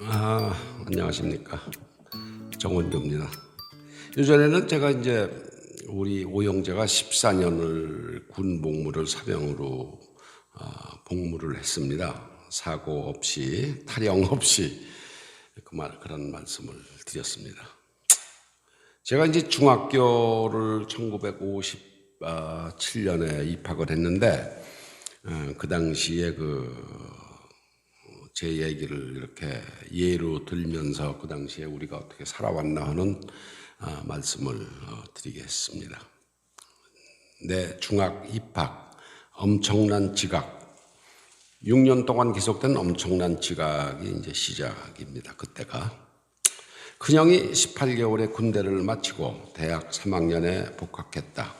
안녕하십니까. 정원교입니다. 예전에는 제가 이제 우리 오영재가 14년을 군 복무를 사병으로 복무를 했습니다. 사고 없이, 탈영 없이 그런 말씀을 드렸습니다. 제가 이제 중학교를 1957년에 입학을 했는데 그 당시에 제 얘기를 이렇게 예로 들면서 그 당시에 우리가 어떻게 살아왔나 하는 말씀을 드리겠습니다. 내 중학 입학, 엄청난 지각, 6년 동안 계속된 엄청난 지각이 이제 시작입니다. 그때가 큰형이 18개월의 군대를 마치고 대학 3학년에 복학했다.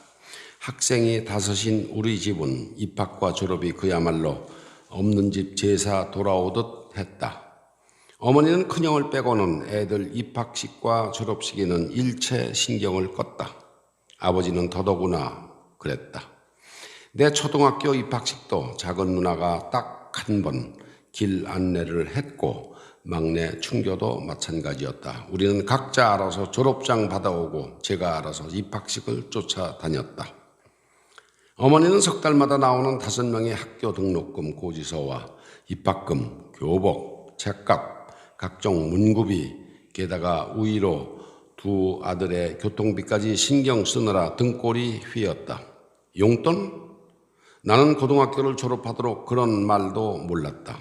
학생이 5인 우리 집은 입학과 졸업이 그야말로 없는 집 제사 돌아오듯 했다. 어머니는 큰형을 빼고는 애들 입학식과 졸업식에는 일체 신경을 껐다. 아버지는 더더구나 그랬다. 내 초등학교 입학식도 작은 누나가 딱 한 번 길 안내를 했고 막내 충교도 마찬가지였다. 우리는 각자 알아서 졸업장 받아오고 제가 알아서 입학식을 쫓아다녔다. 어머니는 석 달마다 나오는 5명의 학교 등록금 고지서와 입학금, 교복, 책값, 각종 문구비, 게다가 우위로 2 아들의 교통비까지 신경 쓰느라 등골이 휘었다. 용돈? 나는 고등학교를 졸업하도록 그런 말도 몰랐다.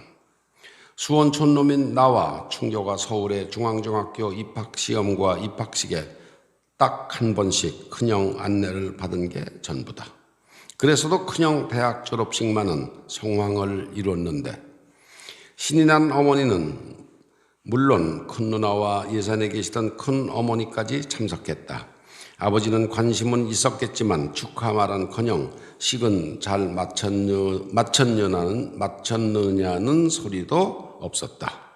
수원 촌놈인 나와 충교가 서울의 중앙중학교 입학시험과 입학식에 딱 한 번씩 큰형 안내를 받은 게 전부다. 그래서도 큰형 대학 졸업식만은 성황을 이뤘는데 신이 난 어머니는 물론 큰 누나와 예산에 계시던 큰 어머니까지 참석했다. 아버지는 관심은 있었겠지만 축하 말한커녕 식은 잘 마쳤느냐는 소리도 없었다.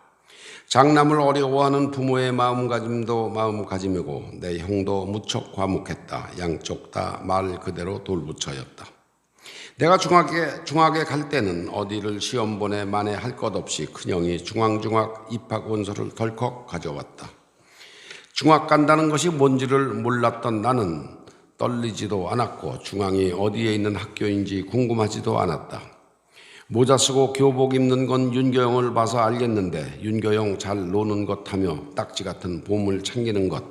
장남을 어려워하는 부모의 마음가짐도 마음가짐이고 내 형도 무척 과묵했다. 양쪽 다 말 그대로 돌부처였다. 내가 중학에 갈 때는 어디를 시험 보내 만에 할 것 없이 큰형이 중앙중학 입학 원서를 덜컥 가져왔다. 중학 간다는 것이 뭔지를 몰랐던 나는 떨리지도 않았고 중앙이 어디에 있는 학교인지 궁금하지도 않았다. 모자 쓰고 교복 입는 건 윤교영을 봐서 알겠는데 윤교영 잘 노는 것 하며 딱지 같은 보물 챙기는 것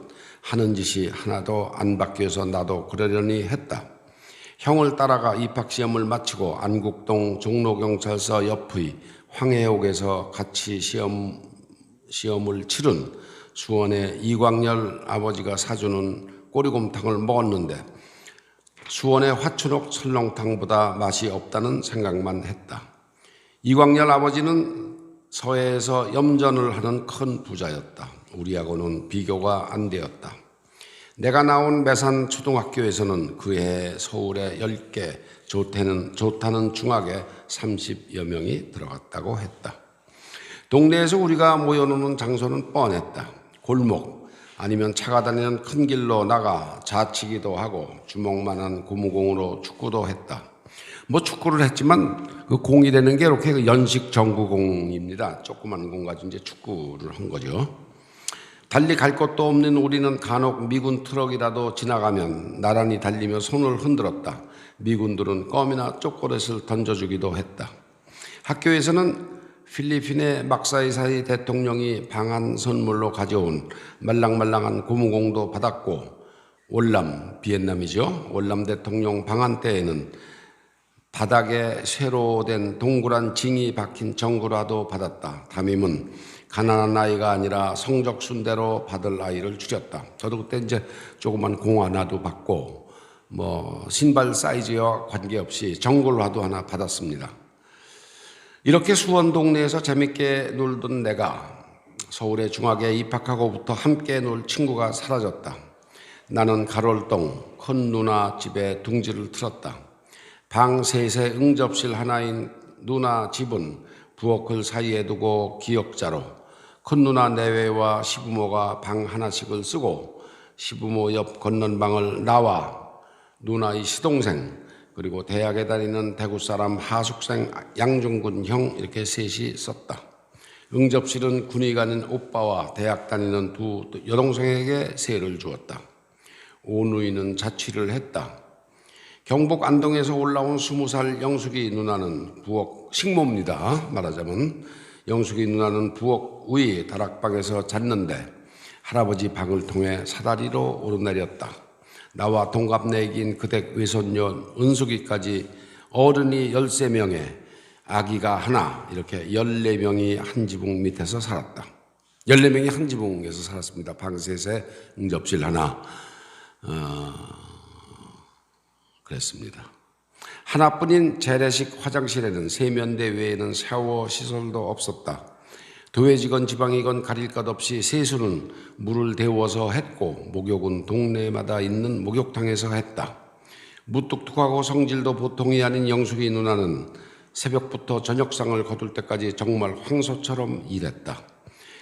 하는 짓이 하나도 안 바뀌어서 나도 그러려니 했다. 형을 따라가 입학시험을 마치고 안국동 종로경찰서 옆의 황해옥에서 같이 시험을 치른 수원의 이광열 아버지가 사주는 꼬리곰탕을 먹었는데 수원의 화춘옥 설렁탕보다 맛이 없다는 생각만 했다. 이광열 아버지는 서해에서 염전을 하는 큰 부자였다. 우리하고는 비교가 안 되었다. 내가 나온 매산 초등학교에서는 그해 서울에 10개 좋다는 중학에 30여 명이 들어갔다고 했다. 동네에서 우리가 모여노는 장소는 뻔했다. 골목 아니면 차가 다니는 큰 길로 나가 자치기도 하고 주먹만한 고무공으로 축구도 했다. 축구를 했지만 그 공이 되는 게 이렇게 연식 정구공입니다. 조그만 공 가지고 이제 축구를 한 거죠. 달리 갈 곳도 없는 우리는 간혹 미군 트럭이라도 지나가면 나란히 달리며 손을 흔들었다. 미군들은 껌이나 초콜릿을 던져주기도 했다. 학교에서는 필리핀의 막사이사이 대통령이 방한 선물로 가져온 말랑말랑한 고무공도 받았고 월남, 비엔남이죠. 월남 대통령 방한 때에는 바닥에 쇠로 된 동그란 징이 박힌 정구라도 받았다. 담임은 가난한 아이가 아니라 성적 순대로 받을 아이를 줄였다. 저도 그때 이제 조그만 공 하나도 받고 신발 사이즈와 관계없이 정골화도 하나 받았습니다. 이렇게 수원 동네에서 재밌게 놀던 내가 서울의 중학에 입학하고부터 함께 놀 친구가 사라졌다. 나는 가롤동 큰 누나 집에 둥지를 틀었다. 방 셋에 응접실 하나인 누나 집은 부엌을 사이에 두고 기역자로 큰 누나 내외와 시부모가 방 하나씩을 쓰고 시부모 옆 건넌 방을 나와 누나의 시동생 그리고 대학에 다니는 대구 사람 하숙생 양중근 형 이렇게 셋이 썼다. 응접실은 군의 가는 오빠와 대학 다니는 두 여동생에게 세를 주었다. 오누이는 자취를 했다. 경북 안동에서 올라온 20살 영숙이 누나는 부엌 식모입니다. 말하자면 영숙이 누나는 부엌 위 다락방에서 잤는데 할아버지 방을 통해 사다리로 오르내렸다. 나와 동갑내기인 그댁 외손녀 은숙이까지 어른이 13명에 아기가 하나, 이렇게 14명이 한 지붕 밑에서 살았다. 14명이 한 지붕에서 살았습니다. 방 셋에 응접실 하나. 그랬습니다. 하나뿐인 재래식 화장실에는 세면대 외에는 샤워 시설도 없었다. 도회지건 지방이건 가릴 것 없이 세수는 물을 데워서 했고 목욕은 동네마다 있는 목욕탕에서 했다. 무뚝뚝하고 성질도 보통이 아닌 영숙이 누나는 새벽부터 저녁상을 거둘 때까지 정말 황소처럼 일했다.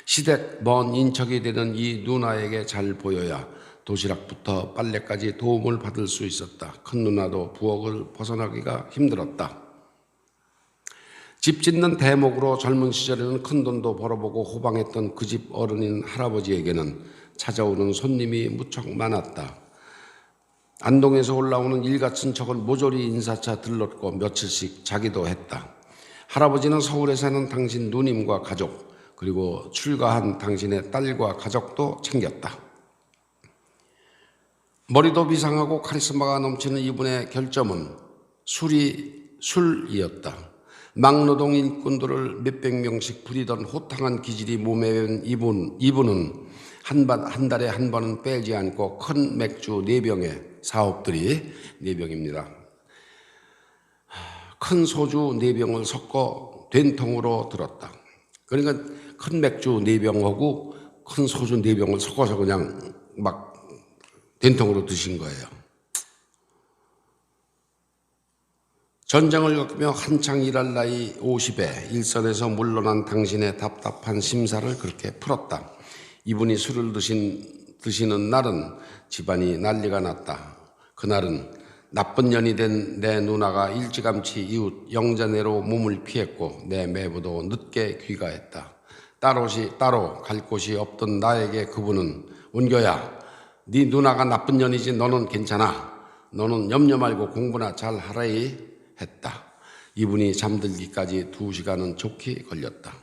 시댁 먼 인척이 되는 이 누나에게 잘 보여야 도시락부터 빨래까지 도움을 받을 수 있었다. 큰 누나도 부엌을 벗어나기가 힘들었다. 집 짓는 대목으로 젊은 시절에는 큰돈도 벌어보고 호방했던 그 집 어른인 할아버지에게는 찾아오는 손님이 무척 많았다. 안동에서 올라오는 일가 친척은 모조리 인사차 들렀고 며칠씩 자기도 했다. 할아버지는 서울에 사는 당신 누님과 가족, 그리고 출가한 당신의 딸과 가족도 챙겼다. 머리도 비상하고 카리스마가 넘치는 이분의 결점은 술이었다. 막노동 일꾼들을 몇백 명씩 부리던 호탕한 기질이 몸에 밴 이분은 한 달에 한 번은 빼지 않고 큰 맥주 4병에 사업들이 4병입니다. 큰 소주 4병을 섞어 된통으로 들었다. 그러니까 큰 맥주 4병하고 큰 소주 4병을 섞어서 그냥 막 된통으로 드신 거예요. 전쟁을 겪으며 한창 일할 나이 50에 일선에서 물러난 당신의 답답한 심사를 그렇게 풀었다. 이분이 술을 드시는 날은 집안이 난리가 났다. 그날은 나쁜 년이 된 내 누나가 일찌감치 이웃 영자네로 몸을 피했고 내 매부도 늦게 귀가했다. 따로 갈 곳이 없던 나에게 그분은 은교야, 네 누나가 나쁜 년이지 너는 괜찮아. 너는 염려 말고 공부나 잘 하라이 했다. 이분이 잠들기까지 2시간은 좋게 걸렸다.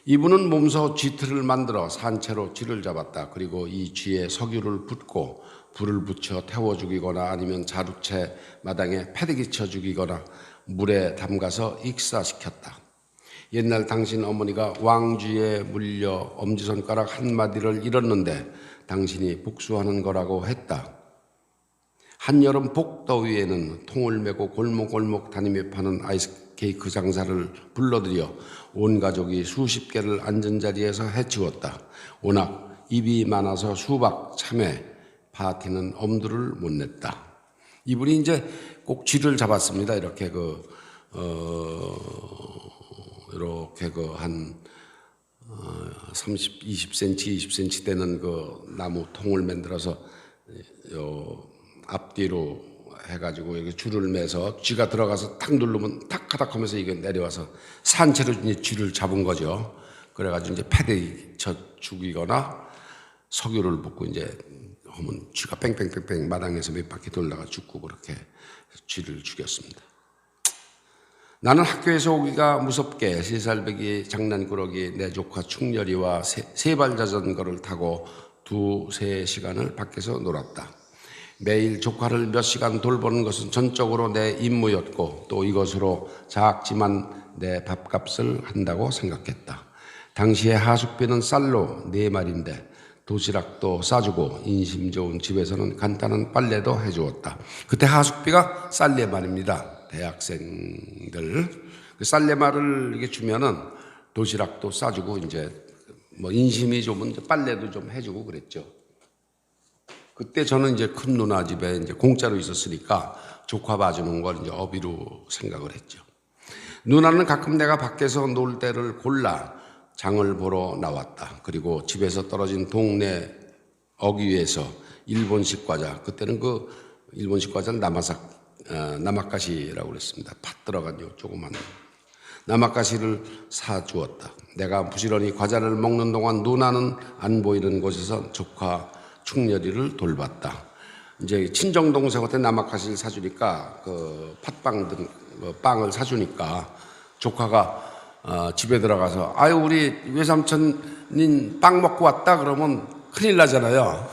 이분은 몸소 쥐틀을 만들어 산채로 쥐를 잡았다. 그리고 이 쥐에 석유를 붓고 불을 붙여 태워 죽이거나 아니면 자루채 마당에 패대기 쳐 죽이거나 물에 담가서 익사시켰다. 옛날 당신 어머니가 왕쥐에 물려 엄지손가락 한마디를 잃었는데 당신이 복수하는 거라고 했다. 한여름 복더위에는 통을 메고 골목골목 다니며 파는 아이스케이크 장사를 불러들여 온 가족이 수십 개를 앉은 자리에서 해치웠다. 워낙 입이 많아서 수박, 참외, 파티는 엄두를 못 냈다. 이분이 이제 꼭 쥐를 잡았습니다. 이렇게 한 30, 20cm, 20cm 되는 그 나무 통을 만들어서 앞뒤로 해가지고 여기 줄을 매서 쥐가 들어가서 탁 누르면 탁하닥 하면서 이게 내려와서 산채로 이제 쥐를 잡은 거죠. 그래가지고 이제 패대기 쳐 죽이거나 석유를 붓고 이제 하면 쥐가 뺑뺑뺑뺑 마당에서 몇 바퀴 돌다가 죽고 그렇게 쥐를 죽였습니다. 나는 학교에서 오기가 무섭게 3살배기 장난꾸러기 내 조카 충렬이와 세발 자전거를 타고 2-3시간을 밖에서 놀았다. 매일 조카를 몇 시간 돌보는 것은 전적으로 내 임무였고 또 이것으로 작지만 내 밥값을 한다고 생각했다. 당시에 하숙비는 쌀로 4마리인데 도시락도 싸주고 인심 좋은 집에서는 간단한 빨래도 해주었다. 그때 하숙비가 쌀 4마리입니다. 대학생들 쌀 4마리를 이렇게 주면은 도시락도 싸주고 이제 뭐 인심이 좋으면 빨래도 좀 해주고 그랬죠. 그때 저는 이제 큰 누나 집에 이제 공짜로 있었으니까 조카 봐주는 걸 이제 어비로 생각을 했죠. 누나는 가끔 내가 밖에서 놀 때를 골라 장을 보러 나왔다. 그리고 집에서 떨어진 동네 어귀에서 일본식 과자, 그때는 그 일본식 과자는 나마카시라고 그랬습니다. 팥 들어간 요 조그만 나뭇가시를 사주었다. 내가 부지런히 과자를 먹는 동안 누나는 안 보이는 곳에서 조카 충렬이를 돌봤다. 이제 친정 동생한테 나뭇가시를 사주니까 그 팥빵 등 빵을 사주니까 조카가 집에 들어가서 아유 우리 외삼촌님 빵 먹고 왔다 그러면 큰일 나잖아요.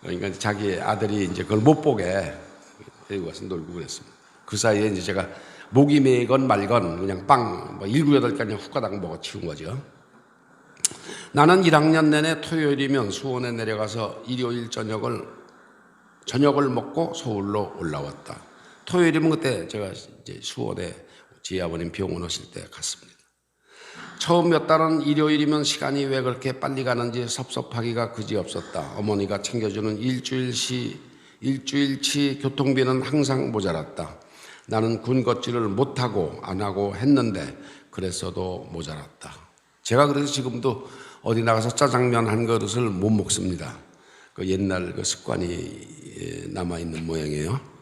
그러니까 자기 아들이 이제 그걸 못 보게 데리고 가서 놀고 그랬습니다. 그 사이에 이제 제가 목이 메건 말건 그냥 빵 7, 8가지 후가닥 먹어 치운 거죠. 나는 1학년 내내 토요일이면 수원에 내려가서 일요일 저녁을 먹고 서울로 올라왔다. 토요일이면 그때 제가 이제 수원에 제 아버님 병원 오실 때 갔습니다. 처음 몇 달은 일요일이면 시간이 왜 그렇게 빨리 가는지 섭섭하기가 그지없었다. 어머니가 챙겨주는 일주일치 교통비는 항상 모자랐다. 나는 군것질을 못하고 안 하고 했는데 그랬어도 모자랐다. 제가 그래서 지금도 어디 나가서 짜장면 한 그릇을 못 먹습니다. 그 옛날 그 습관이 남아있는 모양이에요.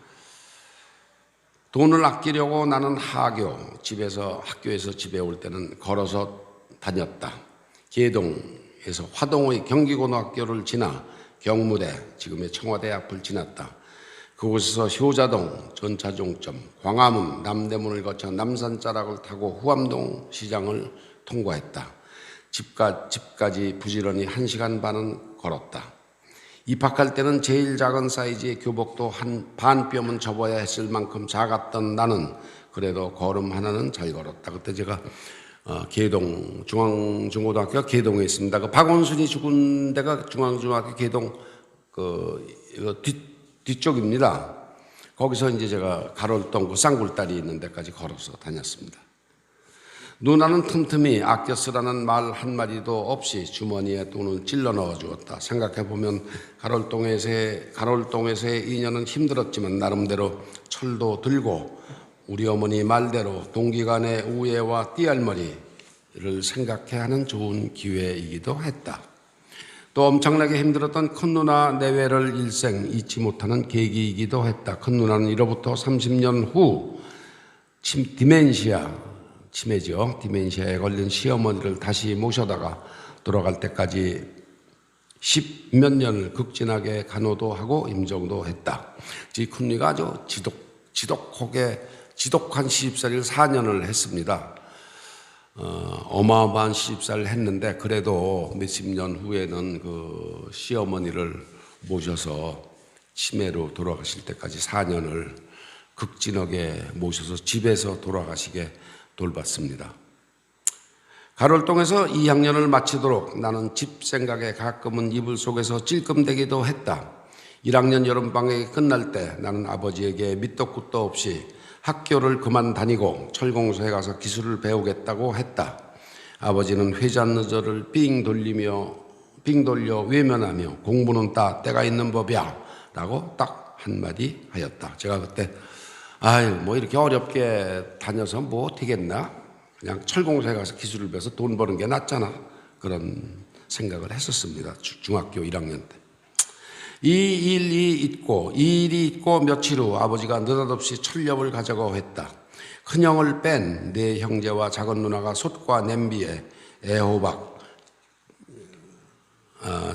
돈을 아끼려고 나는 학교에서 집에 올 때는 걸어서 다녔다. 계동에서 화동의 경기고등학교를 지나 경무대, 지금의 청와대 앞을 지났다. 그곳에서 효자동, 전차종점, 광화문, 남대문을 거쳐 남산자락을 타고 후암동 시장을 통과했다. 집까지 부지런히 1시간 반은 걸었다. 입학할 때는 제일 작은 사이즈의 교복도 한 반 뼘은 접어야 했을 만큼 작았던 나는 그래도 걸음 하나는 잘 걸었다. 그때 제가 계동 중앙중고등학교가 계동에 있습니다. 그 박원순이 죽은 데가 중앙중학교 계동 뒤쪽입니다. 거기서 이제 제가 가롤동 그 쌍굴다리 있는 데까지 걸어서 다녔습니다. 누나는 틈틈이 아껴 쓰라는 말 한마디도 없이 주머니에 돈을 찔러 넣어 주었다. 생각해보면 가롤동에서의 인연은 힘들었지만 나름대로 철도 들고 우리 어머니 말대로 동기간의 우애와 띠알머리를 생각해 하는 좋은 기회이기도 했다. 또 엄청나게 힘들었던 큰 누나 내외를 일생 잊지 못하는 계기이기도 했다. 큰 누나는 이로부터 30년 후 디멘시아에 걸린 시어머니를 다시 모셔다가 돌아갈 때까지 10몇 년을 극진하게 간호도 하고 임종도 했다. 이 큰누이가 아주 지독한 시집살이를 4년을 했습니다. 어마어마한 시집살이를 했는데 그래도 몇십 년 후에는 그 시어머니를 모셔서 치매로 돌아가실 때까지 4년을 극진하게 모셔서 집에서 돌아가시게 돌봤습니다. 가롤동에서 2학년을 마치도록 나는 집 생각에 가끔은 이불 속에서 찔끔대기도 했다. 1학년 여름방학이 끝날 때 나는 아버지에게 밑도 끝도 없이 학교를 그만 다니고 철공소에 가서 기술을 배우겠다고 했다. 아버지는 회잔느저를 삥 돌려 외면하며 공부는 다 때가 있는 법이야 라고 딱 한마디 하였다. 제가 그때 뭐 이렇게 어렵게 다녀서 뭐 되겠나? 그냥 철공소에 가서 기술을 배워서 돈 버는 게 낫잖아. 그런 생각을 했었습니다. 중학교 1학년 때. 이 일이 있고 며칠 후 아버지가 느닷없이 철렵을 가자고 했다. 큰형을 뺀 네 형제와 작은 누나가 솥과 냄비에 애호박,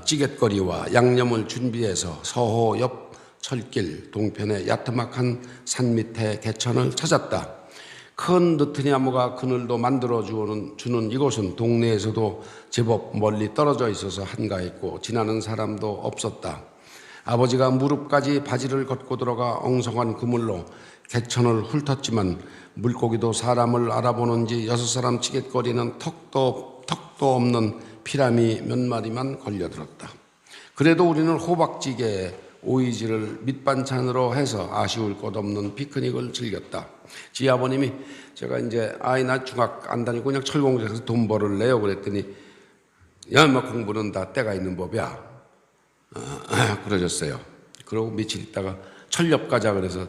찌갯거리와 양념을 준비해서 서호 옆 철길 동편의 야트막한 산 밑에 개천을 찾았다. 큰 느트나무가 그늘도 만들어주는 이곳은 동네에서도 제법 멀리 떨어져 있어서 한가했고 지나는 사람도 없었다. 아버지가 무릎까지 바지를 걷고 들어가 엉성한 그물로 개천을 훑었지만 물고기도 사람을 알아보는지 6사람 찌갯거리는 턱도 없는 피라미 몇 마리만 걸려들었다. 그래도 우리는 호박찌개에 오이지를 밑반찬으로 해서 아쉬울 것 없는 피크닉을 즐겼다. 지 아버님이 제가 이제 나 중학 안 다니고 그냥 철공소에서 돈 벌을래요 그랬더니 뭐 공부는 다 때가 있는 법이야. 그러셨어요. 그러고 며칠 있다가 철렵 가자 그래서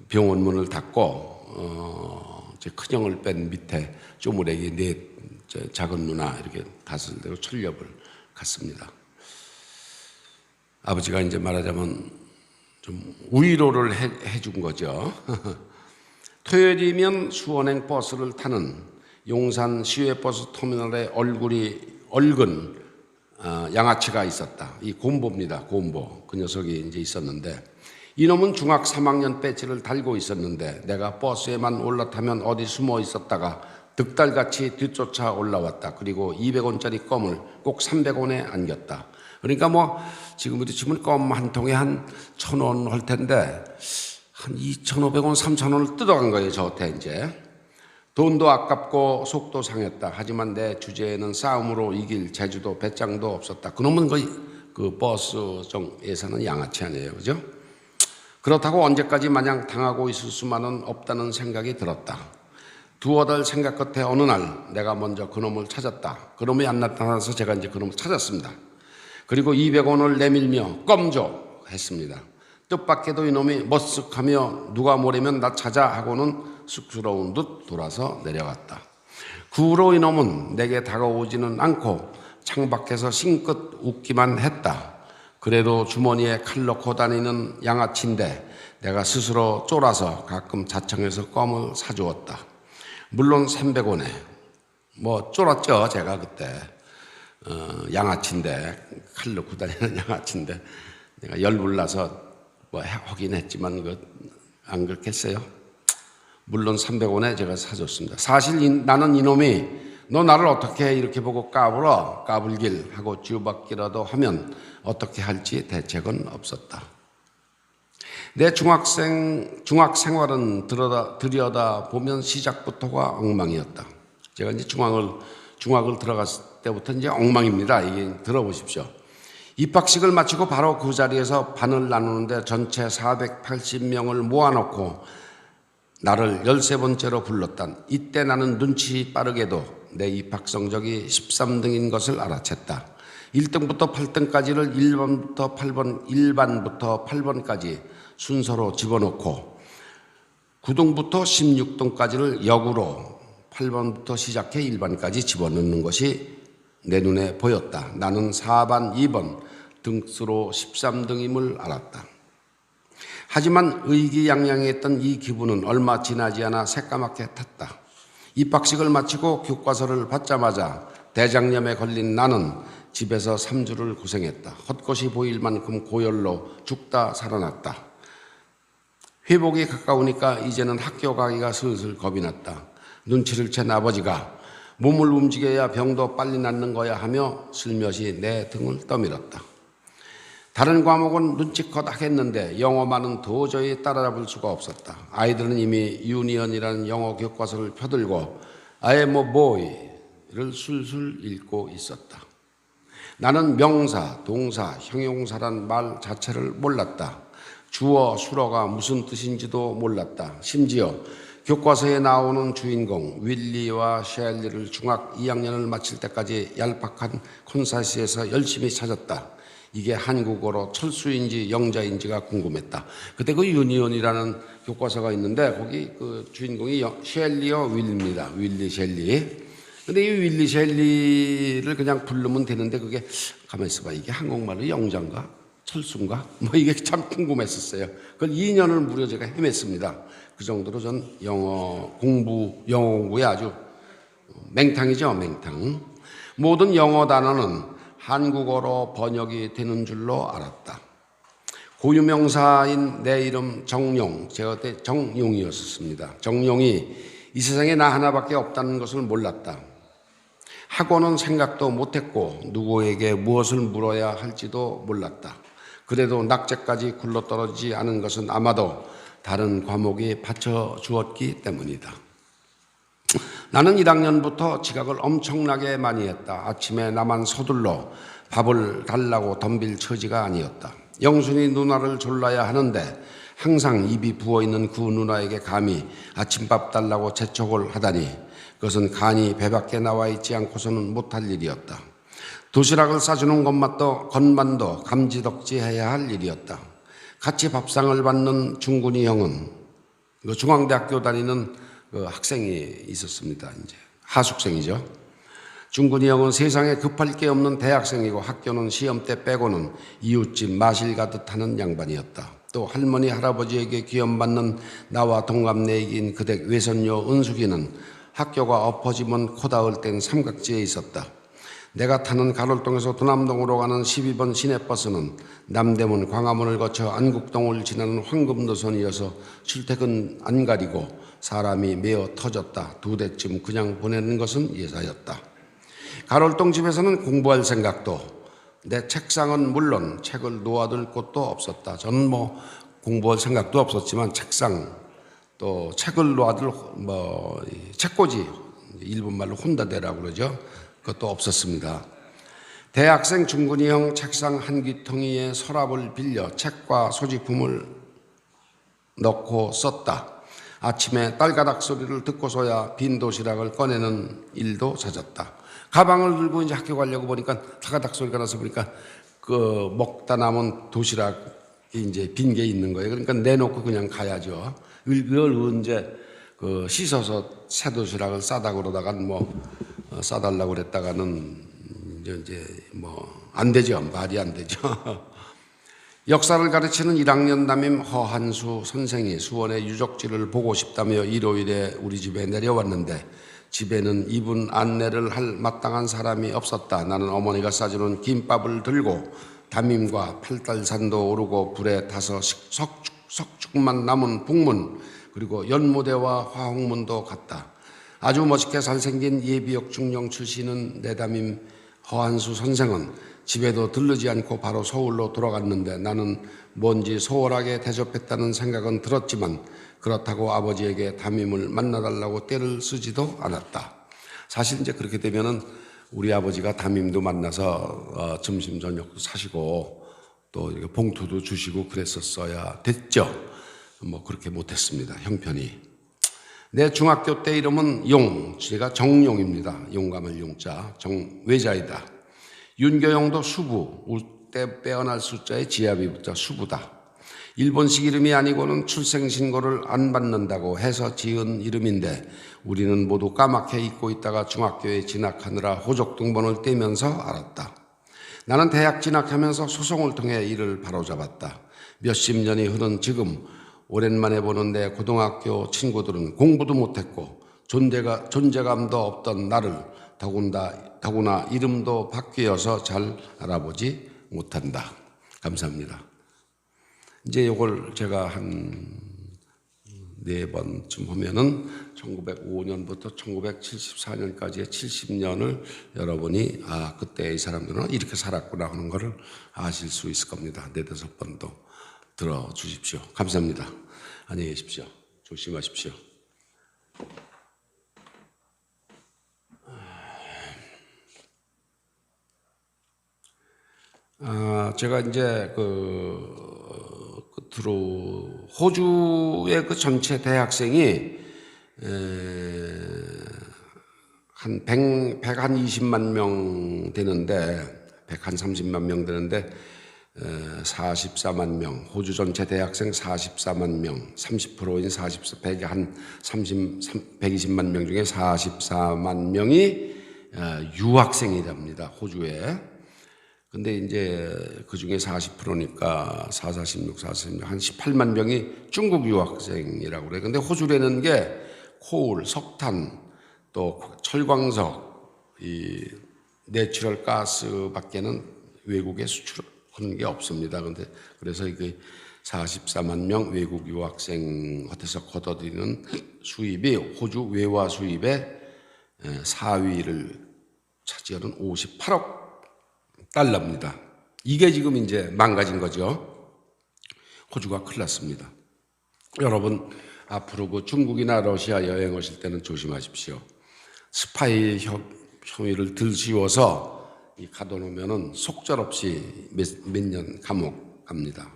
병원 문을 닫고 제 큰형을 뺀 밑에 쪼무레기 네 작은 누나 이렇게 다섯 대로 철렵을 갔습니다. 아버지가 이제 말하자면 좀 위로를 해준 거죠. 토요일이면 수원행 버스를 타는 용산 시외버스 터미널에 얼근 양아치가 있었다. 이 곰보입니다. 곰보. 그 녀석이 이제 있었는데 이놈은 중학 3학년 배지를 달고 있었는데 내가 버스에만 올라타면 어디 숨어 있었다가 득달같이 뒤쫓아 올라왔다. 그리고 200원짜리 껌을 꼭 300원에 안겼다. 그러니까 뭐 지금으로 치면 껌 한 통에 한 1,000원 할 텐데 한 2,500원, 3,000원을 뜯어간 거예요. 저한테 이제. 돈도 아깝고 속도 상했다. 하지만 내 주제에는 싸움으로 이길 재주도 배짱도 없었다. 그놈은 거의 그 버스정에서는 양아치 아니에요. 그죠? 그렇다고 언제까지 마냥 당하고 있을 수만은 없다는 생각이 들었다. 두어 달 생각 끝에 어느 날 내가 먼저 그놈을 찾았다. 그놈이 안 나타나서 제가 이제 그놈을 찾았습니다. 그리고 200원을 내밀며 껌 줘 했습니다. 뜻밖에도 이놈이 머쓱하며 누가 뭐래면 나 찾아 하고는 쑥스러운 듯 돌아서 내려갔다. 그 후로 이놈은 내게 다가오지는 않고 창밖에서 싱긋 웃기만 했다. 그래도 주머니에 칼 넣고 다니는 양아치인데 내가 스스로 쫄아서 가끔 자청해서 껌을 사주었다. 물론 300원에 뭐 쫄았죠. 제가 그때 양아치인데 칼 넣고 다니는 양아치인데 내가 열불나서 뭐 하긴 했지만 안 그렇겠어요? 물론 300원에 제가 사줬습니다. 사실 나는 이놈이 너 나를 어떻게 이렇게 보고 까불길 하고 쥐어박기라도 하면 어떻게 할지 대책은 없었다. 내 중학 생활은 들여다보면 시작부터가 엉망이었다. 제가 이제 중학을 들어갔을 때부터 이제 엉망입니다. 이게 들어보십시오. 입학식을 마치고 바로 그 자리에서 반을 나누는데 전체 480명을 모아놓고 나를 13번째로 불렀다. 이때 나는 눈치 빠르게도 내 입학 성적이 13등인 것을 알아챘다. 1등부터 8등까지를 1번부터 8번까지 순서로 집어넣고 9등부터 16등까지를 역으로 8번부터 시작해 1번까지 집어넣는 것이 내 눈에 보였다. 나는 4반 2번 등수로 13등임을 알았다. 하지만 의기양양했던 이 기분은 얼마 지나지 않아 새까맣게 탔다. 입학식을 마치고 교과서를 받자마자 대장염에 걸린 나는 집에서 3주를 고생했다. 헛것이 보일 만큼 고열로 죽다 살아났다. 회복이 가까우니까 이제는 학교 가기가 슬슬 겁이 났다. 눈치를 챈 아버지가 몸을 움직여야 병도 빨리 낫는 거야 하며 슬며시 내 등을 떠밀었다. 다른 과목은 눈치껏 하겠는데 영어만은 도저히 따라잡을 수가 없었다. 아이들은 이미 유니언이라는 영어 교과서를 펴들고 I am a boy를 술술 읽고 있었다. 나는 명사, 동사, 형용사란 말 자체를 몰랐다. 주어, 수어가 무슨 뜻인지도 몰랐다. 심지어 교과서에 나오는 주인공 윌리와 셸리를 중학 2학년을 마칠 때까지 얄팍한 콘서트에서 열심히 찾았다. 이게 한국어로 철수인지 영자인지가 궁금했다. 그때 그 유니온이라는 교과서가 있는데 거기 그 주인공이 셸리와 윌리입니다. 윌리 셸리. 근데 이 윌리 셸리를 그냥 부르면 되는데 그게 가만히 있어봐. 이게 한국말로 영자인가? 철수인가? 뭐 이게 참 궁금했었어요. 그걸 2년을 무려 제가 헤맸습니다. 그 정도로 전 영어 공부에 아주 맹탕이죠, 맹탕. 모든 영어 단어는 한국어로 번역이 되는 줄로 알았다. 고유명사인 내 이름 정용, 제가 그때 정용이었습니다. 정용이 이 세상에 나 하나밖에 없다는 것을 몰랐다. 하고는 생각도 못했고 누구에게 무엇을 물어야 할지도 몰랐다. 그래도 낙제까지 굴러떨어지지 않은 것은 아마도 다른 과목이 받쳐주었기 때문이다. 나는 1학년부터 지각을 엄청나게 많이 했다. 아침에 나만 서둘러 밥을 달라고 덤빌 처지가 아니었다. 영순이 누나를 졸라야 하는데 항상 입이 부어있는 그 누나에게 감히 아침밥 달라고 재촉을 하다니 그것은 간이 배 밖에 나와 있지 않고서는 못할 일이었다. 도시락을 싸주는 것만도 감지덕지해야 할 일이었다. 같이 밥상을 받는 중군이 형은 중앙대학교 다니는 그 학생이 있었습니다. 이제 하숙생이죠. 중군이 형은 세상에 급할 게 없는 대학생이고 학교는 시험 때 빼고는 이웃집 마실 가듯 하는 양반이었다. 또 할머니 할아버지에게 기원받는 나와 동갑내기인 그댁 외손녀 은숙이는 학교가 엎어지면 코다을 땐 삼각지에 있었다. 내가 타는 가롤동에서 도남동으로 가는 12번 시내버스는 남대문 광화문을 거쳐 안국동을 지나는 황금노선이어서 출퇴근 안 가리고 사람이 메어 터졌다. 2대쯤 그냥 보내는 것은 예사였다. 가롤동 집에서는 공부할 생각도, 내 책상은 물론 책을 놓아둘 곳도 없었다. 저는 공부할 생각도 없었지만 책상, 또 책을 놓아둘 책꽂이, 일본말로 혼다대라고 그러죠. 그것도 없었습니다. 대학생 중근이형 책상 한 귀퉁이에 서랍을 빌려 책과 소지품을 넣고 썼다. 아침에 딸가락 소리를 듣고서야 빈 도시락을 꺼내는 일도 잦았다. 가방을 들고 이제 학교 가려고 보니까 타가닥 소리가 나서 보니까 그 먹다 남은 도시락이 이제 빈 게 있는 거예요. 그러니까 내놓고 그냥 가야죠. 이걸 언제 씻어서 새 도시락을 싸다 그러다간 싸달라고 그랬다가는 이제 안 되죠. 말이 안 되죠. 역사를 가르치는 1학년 담임 허한수 선생이 수원의 유적지를 보고 싶다며 일요일에 우리 집에 내려왔는데 집에는 이분 안내를 할 마땅한 사람이 없었다. 나는 어머니가 싸주는 김밥을 들고 담임과 팔달산도 오르고 불에 타서 석축만 남은 북문 그리고 연무대와 화홍문도 갔다. 아주 멋있게 잘생긴 예비역 중령 출신은 내 담임 허한수 선생은 집에도 들르지 않고 바로 서울로 돌아갔는데 나는 뭔지 소홀하게 대접했다는 생각은 들었지만 그렇다고 아버지에게 담임을 만나달라고 떼를 쓰지도 않았다. 사실 이제 그렇게 되면은 우리 아버지가 담임도 만나서 점심 저녁도 사시고 또 이렇게 봉투도 주시고 그랬었어야 됐죠. 그렇게 못했습니다. 형편이. 내 중학교 때 이름은 용, 제가 정용입니다. 용감할 용자, 정외자이다. 윤교영도 수부, 울때 빼어날 숫자에 지압이 붙자 수부다. 일본식 이름이 아니고는 출생신고를 안 받는다고 해서 지은 이름인데 우리는 모두 까맣게 잊고 있다가 중학교에 진학하느라 호적 등본을 떼면서 알았다. 나는 대학 진학하면서 소송을 통해 이를 바로잡았다. 몇십 년이 흐른 지금 오랜만에 보는 내 고등학교 친구들은 공부도 못했고 존재감도 없던 나를 더구나 이름도 바뀌어서 잘 알아보지 못한다. 감사합니다. 이제 이걸 제가 한 4번쯤 하면은 1905년부터 1974년까지의 70년을 여러분이 그때 이 사람들은 이렇게 살았구나 하는 것을 아실 수 있을 겁니다. 4-5번도 들어주십시오. 감사합니다. 안녕히 계십시오. 조심하십시오. 제가 이제 끝으로 호주의 그 전체 대학생이 한 120만 명 되는데 130만 명 되는데 44만 명, 호주 전체 대학생 44만 명, 30%인 120만 명 중에 44만 명이 유학생이랍니다. 호주에. 근데 이제 그 중에 40%니까 46, 한 18만 명이 중국 유학생이라고 그래요. 근데 호주에 있는 게 코울, 석탄, 또 철광석, 이 내추럴 가스밖에는 외국에 수출하는 게 없습니다. 근데 그래서 이게 44만 명 외국 유학생 어디서 걷어들이는 수입이 호주 외화 수입의 4위를 차지하는 58억 달러입니다. 이게 지금 이제 망가진 거죠. 호주가 큰일 났습니다. 여러분 앞으로 그 중국이나 러시아 여행 오실 때는 조심하십시오. 스파이 혐의를 들씌워서 가둬놓으면은 속절없이 몇 년 감옥 갑니다.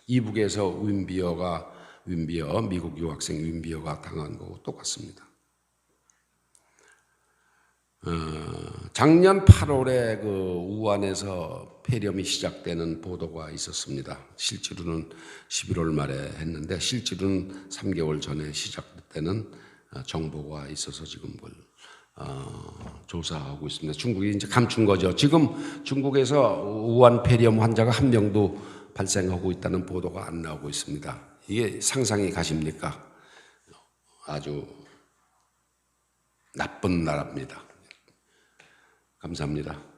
이북에서 미국 유학생 윈비어가 당한 거고 똑같습니다. 작년 8월에 그 우한에서 폐렴이 시작되는 보도가 있었습니다. 실제로는 11월 말에 했는데 실제로는 3개월 전에 시작되는 정보가 있어서 지금 그걸 조사하고 있습니다. 중국이 이제 감춘 거죠. 지금 중국에서 우한 폐렴 환자가 한 명도 발생하고 있다는 보도가 안 나오고 있습니다. 이게 상상이 가십니까? 아주 나쁜 나라입니다. 감사합니다.